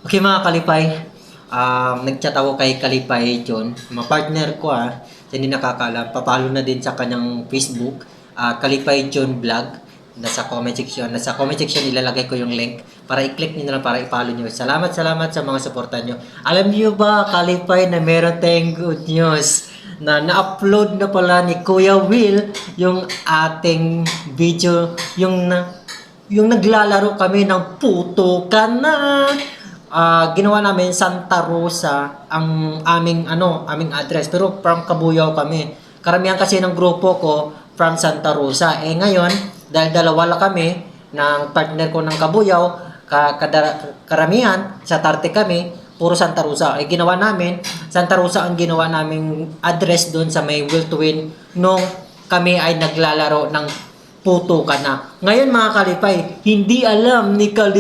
Okay mga kalipay, nag-chat ako kay Kalipay John, mga partner ko sa hindi nakakaalam, papalo na din sa kanyang Facebook, Kalipay John Vlog, nasa comment section ilalagay ko yung link para i-click niyo na lang para i-follow niyo. Salamat sa mga suporta niyo. Alam niyo ba Kalipay na meron tayong good news na na-upload na pala ni Kuya Will yung ating video, yung naglalaro kami ng puto ka na. Ginawa namin Santa Rosa ang aming address pero from Cabuyao kami. Karamihan kasi ng grupo ko from Santa Rosa. Ngayon, dahil dalawa lang kami ng partner ko ng Cabuyao, karamihan sa Tarte kami, puro Santa Rosa. Ginawa namin, Santa Rosa ang ginawa naming address doon sa may Will to Win nung kami ay naglalaro ng puto ka na. Ngayon mga kalipay, hindi alam ni Kalipay